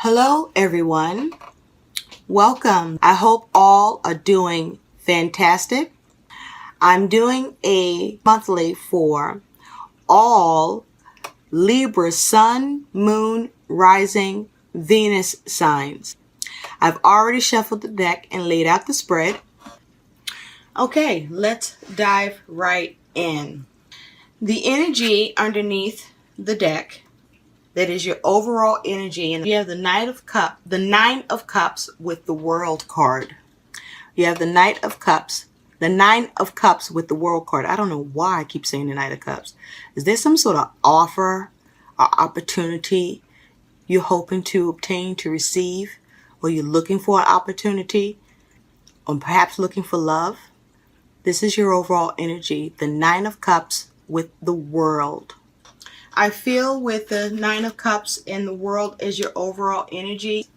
Hello everyone, welcome. I hope all are doing fantastic. I'm doing a monthly for all Libra sun, moon, rising, Venus signs. I've already shuffled the deck and laid out the spread. Okay, let's dive right in. The energy underneath the deck, that is your overall energy, and you have the Nine of Cups with the World card. You have the Knight of Cups, the Nine of Cups with the World card. I don't know why I keep saying the Knight of Cups. Is there some sort of offer or opportunity you're hoping to obtain, to receive, or you're looking for an opportunity, or perhaps looking for love? This is your overall energy, the Nine of Cups with the World. I feel with the Nine of Cups and the World as your overall energy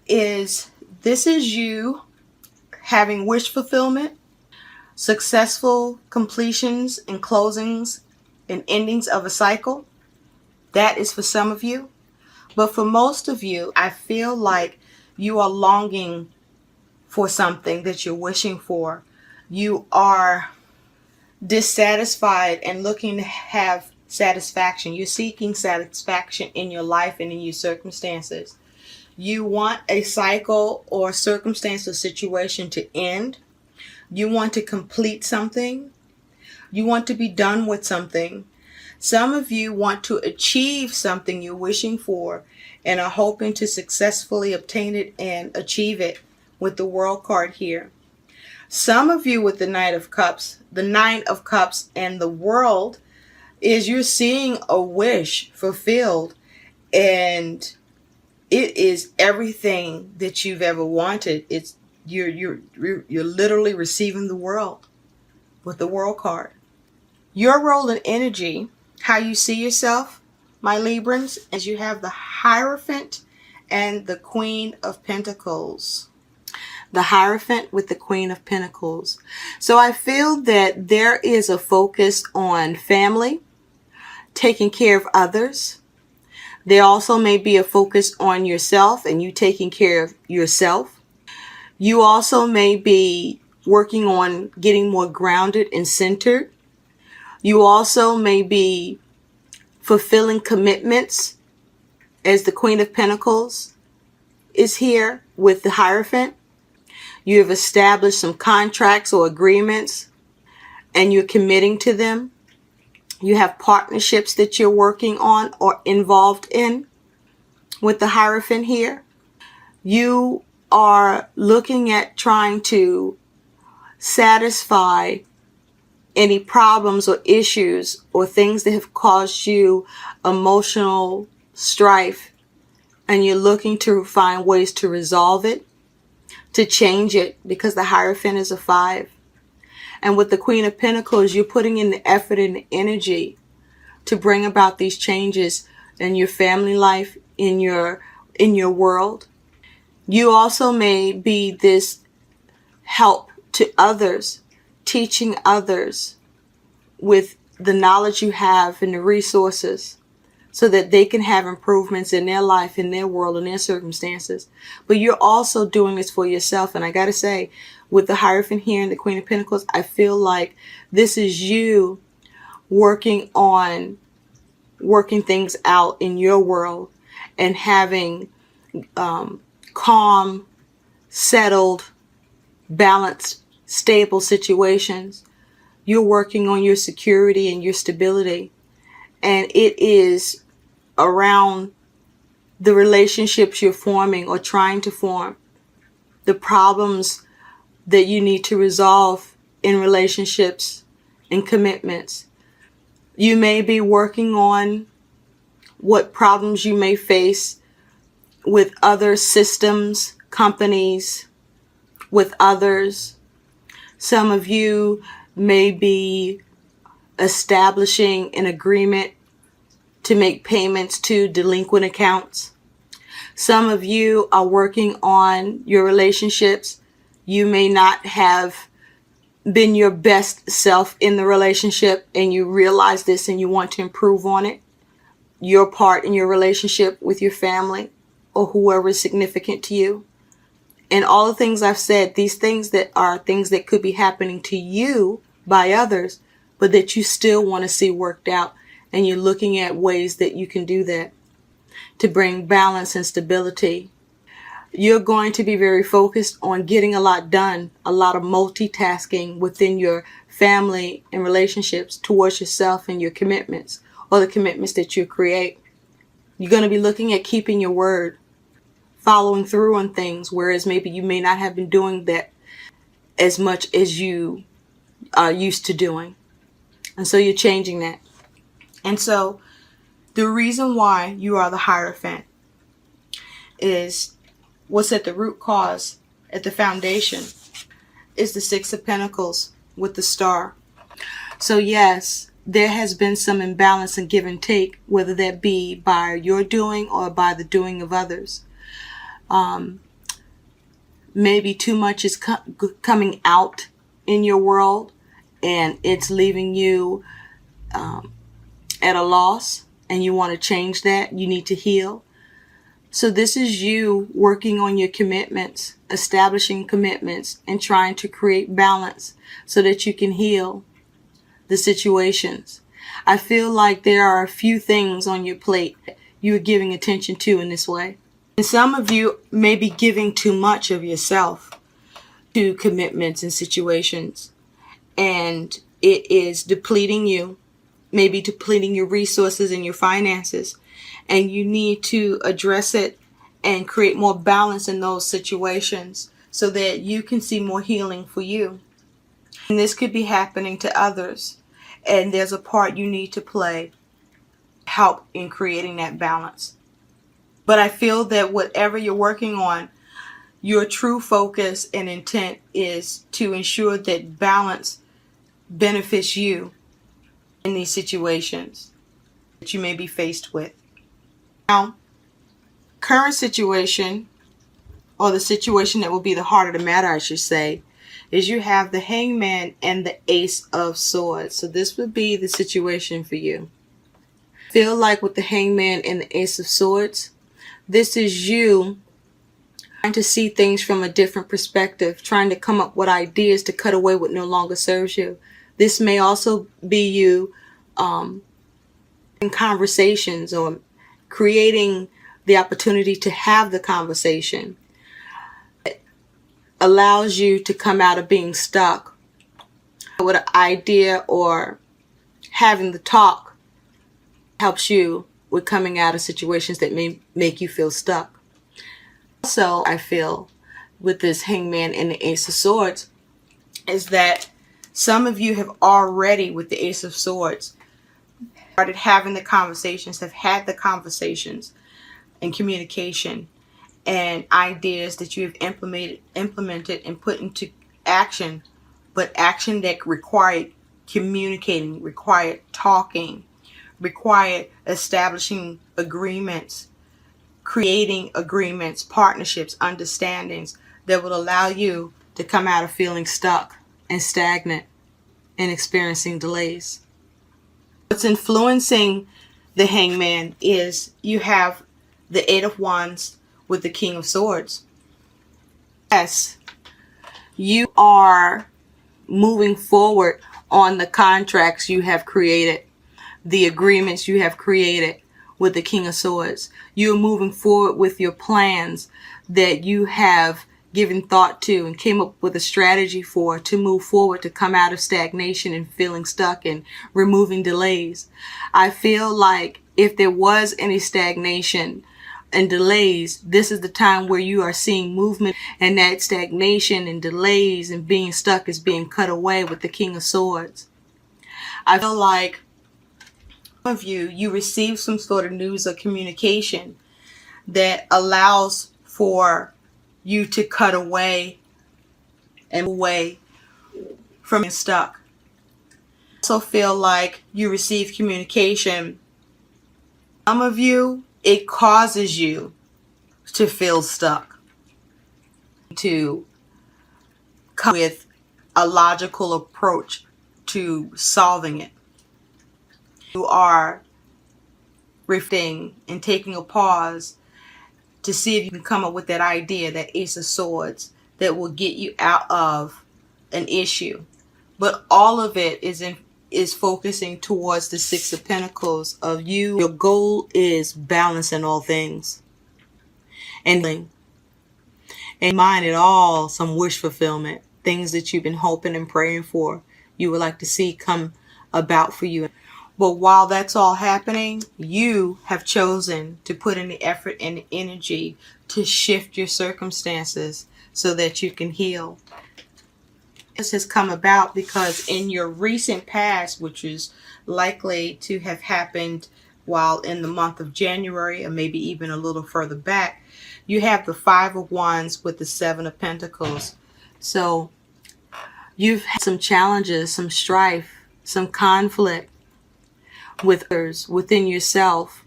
this is you having wish fulfillment, successful completions and closings and endings of a cycle. That is for some of you. But for most of you, I feel like you are longing for something that you're wishing for. You are dissatisfied and looking to have satisfaction. You're seeking satisfaction in your life and in your circumstances. You want a cycle or circumstance or situation to end. You want to complete something. You want to be done with something. Some of you want to achieve something you're wishing for and are hoping to successfully obtain it and achieve it with the World card here. Some of you with the Nine of Cups and the World is you're seeing a wish fulfilled, and it is everything that you've ever wanted. It's you're literally receiving the world with the World card. Your role in energy, how you see yourself, my Librans, is you have the Hierophant and the Queen of Pentacles. The Hierophant with the Queen of Pentacles. So I feel that there is a focus on family, taking care of others. There also may be a focus on yourself and you taking care of yourself. You also may be working on getting more grounded and centered. You also may be fulfilling commitments, as the Queen of Pentacles is here with the Hierophant. You have established some contracts or agreements and you're committing to them. You have partnerships that you're working on or involved in with the Hierophant here. You are looking at trying to satisfy any problems or issues or things that have caused you emotional strife, and you're looking to find ways to resolve it, to change it, because the Hierophant is a 5. And with the Queen of Pentacles, you're putting in the effort and the energy to bring about these changes in your family life, in your world. You also may be this help to others, teaching others with the knowledge you have and the resources so that they can have improvements in their life, in their world, in their circumstances. But you're also doing this for yourself. And I got to say, with the Hierophant here and the Queen of Pentacles, I feel like this is you working things out in your world and having calm, settled, balanced, stable situations. You're working on your security and your stability. And it is around the relationships you're forming or trying to form, the problems that you need to resolve in relationships and commitments. You may be working on what problems you may face with other systems, companies, with others. Some of you may be establishing an agreement to make payments to delinquent accounts. Some of you are working on your relationships. You may not have been your best self in the relationship and you realize this and you want to improve on it. Your part in your relationship with your family. or whoever is significant to you. And all the things I've said, these things that are things that could be happening to you by others, but that you still want to see worked out. And you're looking at ways that you can do that to bring balance and stability. You're going to be very focused on getting a lot done, a lot of multitasking within your family and relationships towards yourself and your commitments, or the commitments that you create. You're going to be looking at keeping your word, following through on things, whereas maybe you may not have been doing that as much as you are used to doing. And so you're changing that. And so the reason why you are the Hierophant is what's at the root cause, at the foundation, is the Six of Pentacles with the Star. So yes, there has been some imbalance and give and take, whether that be by your doing or by the doing of others. Maybe too much is coming out in your world, and it's leaving you at a loss, and you want to change that. You need to heal. So this is you working on your commitments, establishing commitments, and trying to create balance so that you can heal the situations. I feel like there are a few things on your plate you are giving attention to in this way. And some of you may be giving too much of yourself to commitments and situations, and it is depleting you, maybe depleting your resources and your finances, and you need to address it and create more balance in those situations so that you can see more healing for you. And this could be happening to others, and there's a part you need to play, help in creating that balance. But I feel that whatever you're working on, your true focus and intent is to ensure that balance benefits you in these situations that you may be faced with. Now, current situation, or the situation that will be the heart of the matter, I should say, is you have the Hangman and the Ace of Swords. So this would be the situation for you. Feel like with the Hangman and the Ace of Swords, this is you trying to see things from a different perspective, trying to come up with ideas to cut away what no longer serves you. This may also be you in conversations, or creating the opportunity to have the conversation. It allows you to come out of being stuck with an idea, or having the talk helps you with coming out of situations that may make you feel stuck. Also, I feel with this Hangman and the Ace of Swords is that some of you have already, with the Ace of Swords, started having the conversations, have had the conversations and communication and ideas that you have implemented and put into action, but action that required communicating, required talking, required establishing agreements, creating agreements, partnerships, understandings that would allow you to come out of feeling stuck and stagnant and experiencing delays. What's influencing the Hangman is you have the Eight of Wands with the King of Swords. Yes, you are moving forward on the contracts you have created, the agreements you have created with the King of Swords. You're moving forward with your plans that you have given thought to and came up with a strategy for, to move forward, to come out of stagnation and feeling stuck and removing delays. I feel like if there was any stagnation and delays, this is the time where you are seeing movement, and that stagnation and delays and being stuck is being cut away with the King of Swords. I feel like some of you receive some sort of news or communication that allows for you to cut away and away from being stuck. I also feel like you receive communication. Some of you, it causes you to feel stuck, to come with a logical approach to solving it. You are reflecting and taking a pause to see if you can come up with that idea, that Ace of Swords, that will get you out of an issue. But all of it is focusing towards the Six of Pentacles of you. Your goal is balance in all things. And mind it all, some wish fulfillment, things that you've been hoping and praying for, you would like to see come about for you. But while that's all happening, you have chosen to put in the effort and the energy to shift your circumstances so that you can heal. This has come about because in your recent past, which is likely to have happened while in the month of January or maybe even a little further back, you have the Five of Wands with the Seven of Pentacles. So you've had some challenges, some strife, some conflict with others, within yourself.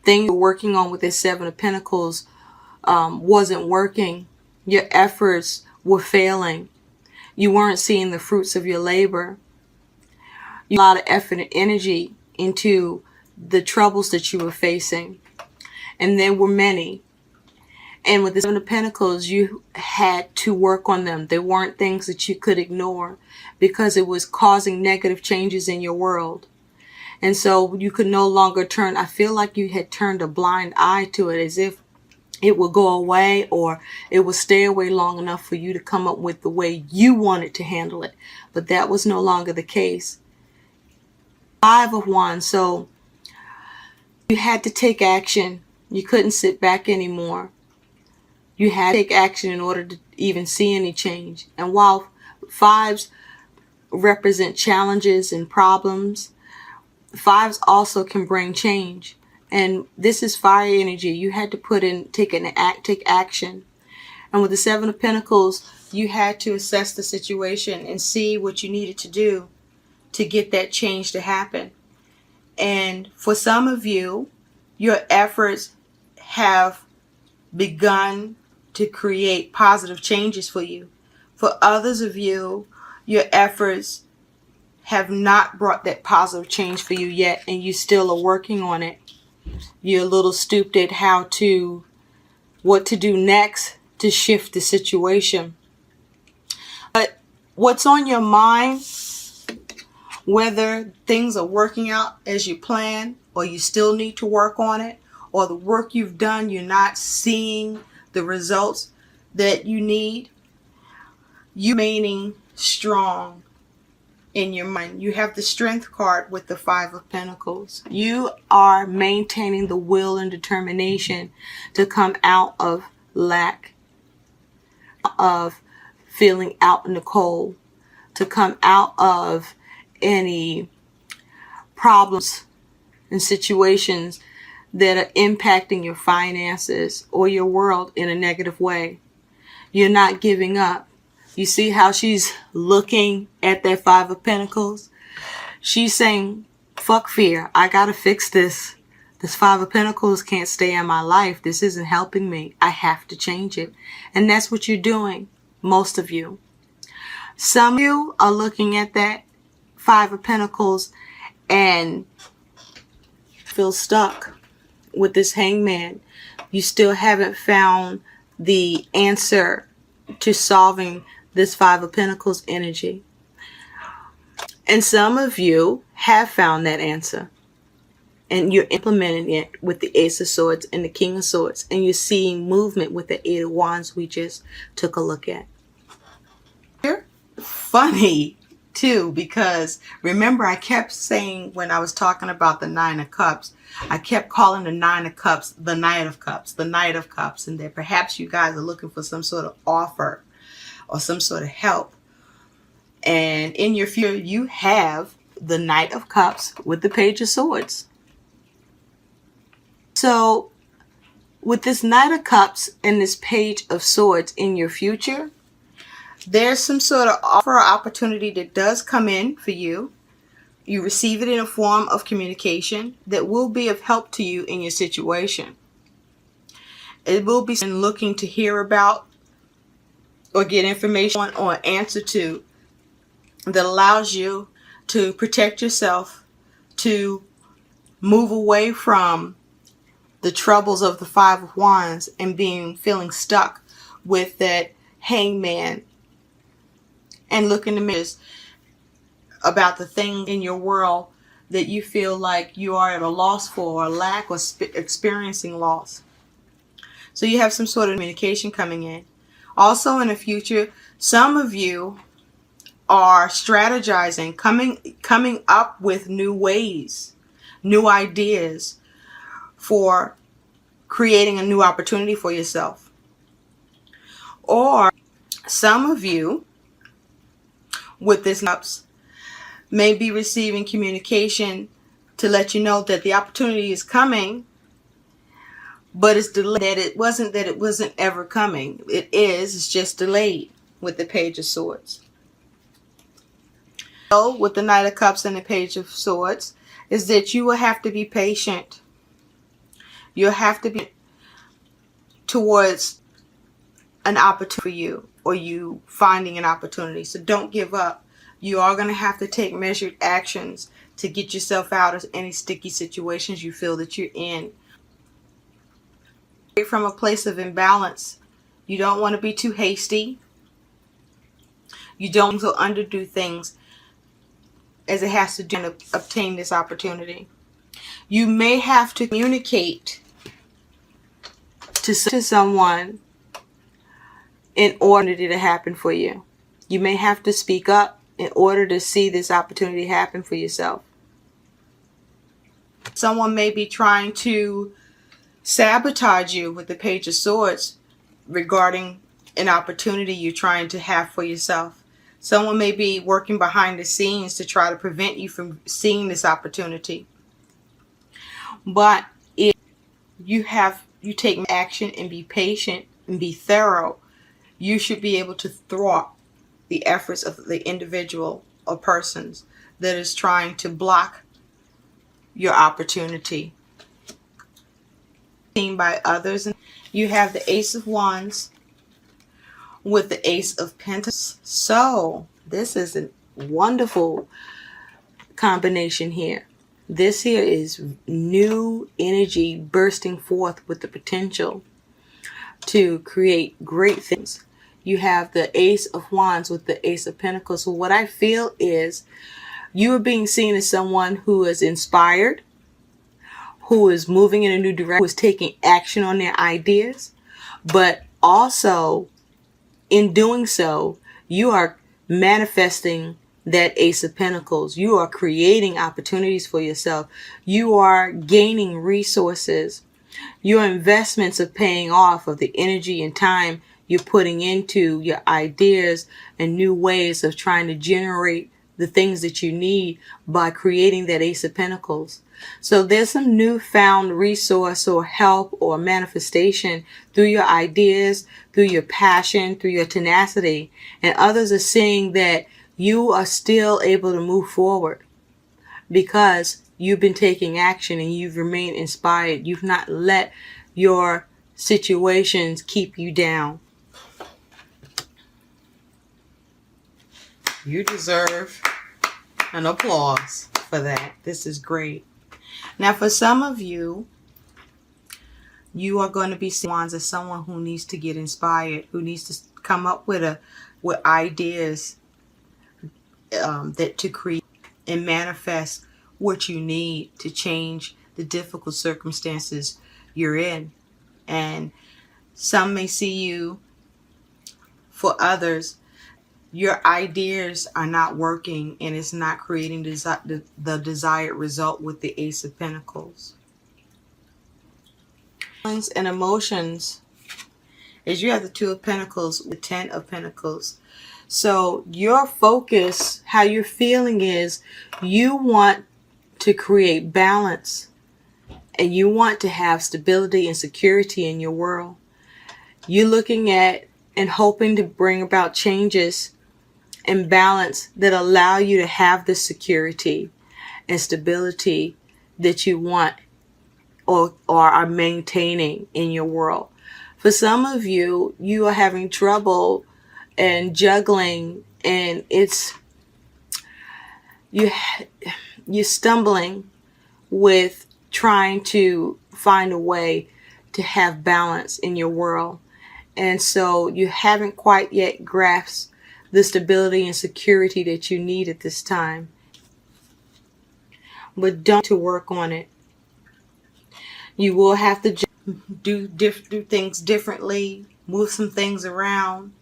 Things you're working on with this Seven of Pentacles wasn't working. Your efforts were failing. You weren't seeing the fruits of your labor. You put a lot of effort and energy into the troubles that you were facing. And there were many. And with the Seven of Pentacles, you had to work on them. They weren't things that you could ignore because it was causing negative changes in your world. And so you could no longer turn, I feel like you had turned a blind eye to it, as if it would go away or it would stay away long enough for you to come up with the way you wanted to handle it. But that was no longer the case. Five of Wands, so you had to take action. You couldn't sit back anymore. You had to take action in order to even see any change. And while fives represent challenges and problems, fives also can bring change. And this is fire energy. You had to take action. And with the Seven of Pentacles, you had to assess the situation and see what you needed to do to get that change to happen. And for some of you, your efforts have begun to create positive changes for you. For others of you, your efforts have not brought that positive change for you yet, and you still are working on it. You're a little stooped at what to do next to shift the situation. But what's on your mind, whether things are working out as you plan, or you still need to work on it, or the work you've done, you're not seeing the results that you need, you remaining strong in your mind. You have the Strength card with the Five of Pentacles. You are maintaining the will and determination to come out of lack, of feeling out in the cold, to come out of any problems and situations that are impacting your finances or your world in a negative way. You're not giving up. You see how she's looking at that Five of Pentacles? She's saying, fuck fear. I gotta fix this. This Five of Pentacles can't stay in my life. This isn't helping me. I have to change it. And that's what you're doing, most of you. Some of you are looking at that Five of Pentacles and feel stuck with this Hangman. You still haven't found the answer to solving this Five of Pentacles energy. And some of you have found that answer, and you're implementing it with the Ace of Swords and the King of Swords, and you're seeing movement with the Eight of Wands we just took a look at. You're funny too, because remember I kept saying when I was talking about the Nine of Cups, I kept calling the Nine of Cups the Knight of Cups, the Knight of Cups, and that perhaps you guys are looking for some sort of offer or some sort of help. And in your future, you have the Knight of Cups with the Page of Swords. So with this Knight of Cups and this Page of Swords in your future, there's some sort of offer or opportunity that does come in for you. You receive it in a form of communication that will be of help to you in your situation. It will be looking to hear about or get information on or answer to that allows you to protect yourself, to move away from the troubles of the Five of Wands and feeling stuck with that hangman, and look in the mirror about the thing in your world that you feel like you are at a loss for, or lack, or experiencing loss. So you have some sort of communication coming in. Also in the future, some of you are strategizing, coming up with new ways, new ideas for creating a new opportunity for yourself. Or some of you with this ups may be receiving communication to let you know that the opportunity is coming, but it's delayed. That it wasn't ever coming. It's just delayed with the Page of Swords. So with the Knight of Cups and the Page of Swords is that you will have to be patient. You'll have to be towards an opportunity for you, or you finding an opportunity. So don't give up. You are going to have to take measured actions to get yourself out of any sticky situations you feel that you're in. From a place of imbalance. You don't want to be too hasty. You don't want to underdo things as it has to do to obtain this opportunity. You may have to communicate to someone in order to happen for you. You may have to speak up in order to see this opportunity happen for yourself. Someone may be trying to sabotage you with the Page of Swords regarding an opportunity you're trying to have for yourself. Someone may be working behind the scenes to try to prevent you from seeing this opportunity. But if you take action and be patient and be thorough, you should be able to thwart the efforts of the individual or persons that is trying to block your opportunity. Seen by others. You have the Ace of Wands with the Ace of Pentacles. So this is a wonderful combination here. This here is new energy bursting forth with the potential to create great things. You have the Ace of Wands with the Ace of Pentacles. So what I feel is you are being seen as someone who is inspired, who is moving in a new direction, who is taking action on their ideas, but also in doing so, you are manifesting that Ace of Pentacles. You are creating opportunities for yourself. You are gaining resources. Your investments are paying off of the energy and time you're putting into your ideas and new ways of trying to generate the things that you need by creating that Ace of Pentacles. So there's some newfound resource or help or manifestation through your ideas, through your passion, through your tenacity. And others are seeing that you are still able to move forward because you've been taking action and you've remained inspired. You've not let your situations keep you down. You deserve an applause for that. This is great. Now, for some of you, you are going to be seen as someone who needs to get inspired, who needs to come up with ideas that to create and manifest what you need to change the difficult circumstances you're in. And some may see you, for others, your ideas are not working and it's not creating the desired result with the Ace of Pentacles. Feelings and emotions is you have the Two of Pentacles, the Ten of Pentacles. So your focus, how you're feeling is you want to create balance and you want to have stability and security in your world. You're looking at and hoping to bring about changes and balance that allow you to have the security and stability that you want or are maintaining in your world. For some of you, you are having trouble and juggling, and you're stumbling with trying to find a way to have balance in your world. And so you haven't quite yet grasped the stability and security that you need at this time. But don't to work on it. You will have to do things differently, move some things around.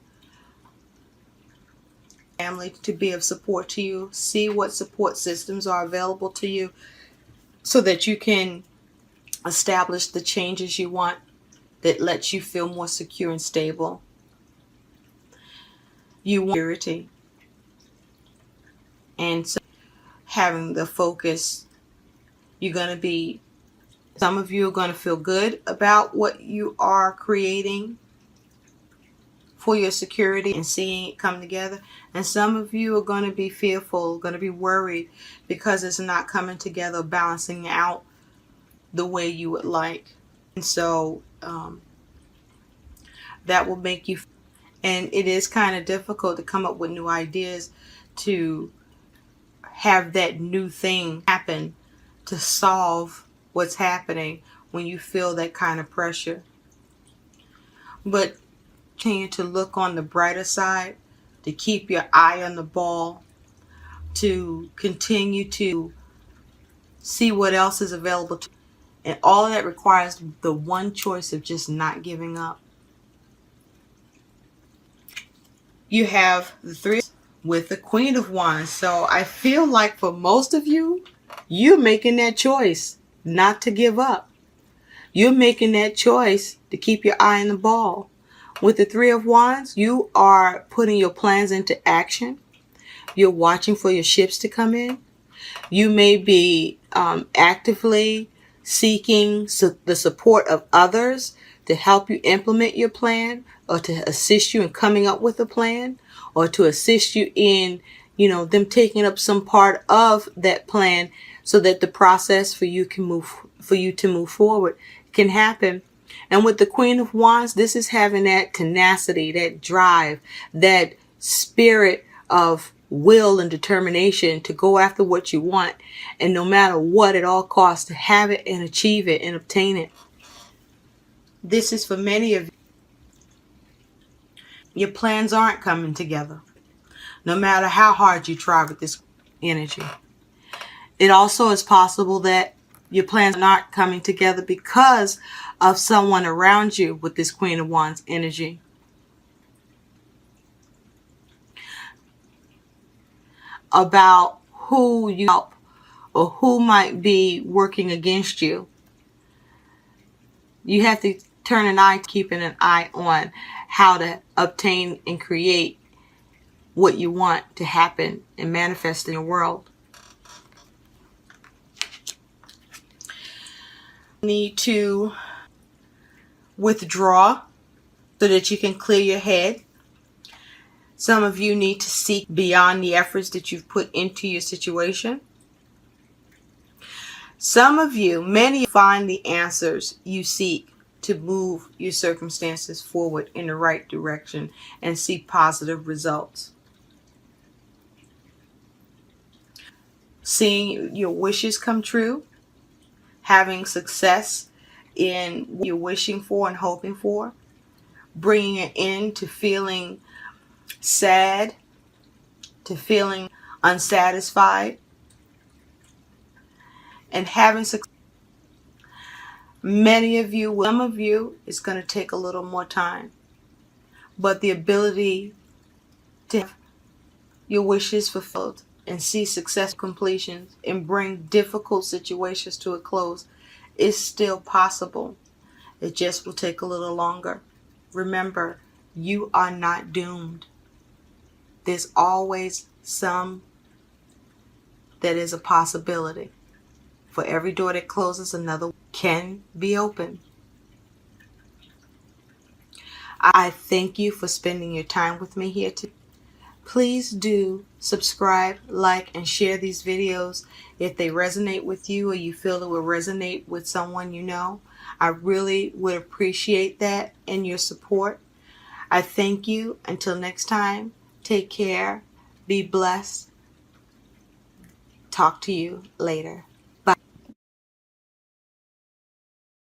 Family to be of support to you. See what support systems are available to you so that you can establish the changes you want that lets you feel more secure and stable. You want security. And so having the focus, some of you are going to feel good about what you are creating for your security and seeing it come together. And some of you are going to be fearful, going to be worried because it's not coming together, balancing out the way you would like. And so that will make you, and it is kind of difficult to come up with new ideas to have that new thing happen to solve what's happening when you feel that kind of pressure. But continue to look on the brighter side, to keep your eye on the ball, to continue to see what else is available to you. And all of that requires the one choice of just not giving up. You have the three with the Queen of Wands. So I feel like for most of you, you're making that choice not to give up. You're making that choice to keep your eye on the ball. With the Three of Wands, you are putting your plans into action. You're watching for your ships to come in. You may be actively seeking the support of others to help you implement your plan, or to assist you in coming up with a plan, or to assist you in, them taking up some part of that plan so that the process for you to move forward can happen. And with the Queen of Wands, this is having that tenacity, that drive, that spirit of will and determination to go after what you want, and no matter what, at all costs, to have it and achieve it and obtain it. This is for many of you. Your plans aren't coming together, no matter how hard you try with this energy. It also is possible that your plans are not coming together because of someone around you with this Queen of Wands energy. About who you help or who might be working against you. You have to turn an eye, keeping an eye on how to obtain and create what you want to happen and manifest in the world. You need to withdraw so that you can clear your head. Some of you need to seek beyond the efforts that you've put into your situation. Some of you, many, find the answers you seek to move your circumstances forward in the right direction and see positive results. Seeing your wishes come true, having success in what you're wishing for and hoping for, bringing an end to feeling sad, to feeling unsatisfied, and having success. Many of you, some of you, it's going to take a little more time, but the ability to have your wishes fulfilled and see successful completions and bring difficult situations to a close is still possible. It just will take a little longer. Remember, you are not doomed. There's always some that is a possibility. For every door that closes, another can be open. I thank you for spending your time with me here today. Please do subscribe, like, and share these videos if they resonate with you or you feel it will resonate with someone you know. I really would appreciate that and your support. I thank you. Until next time, take care, be blessed. Talk to you later.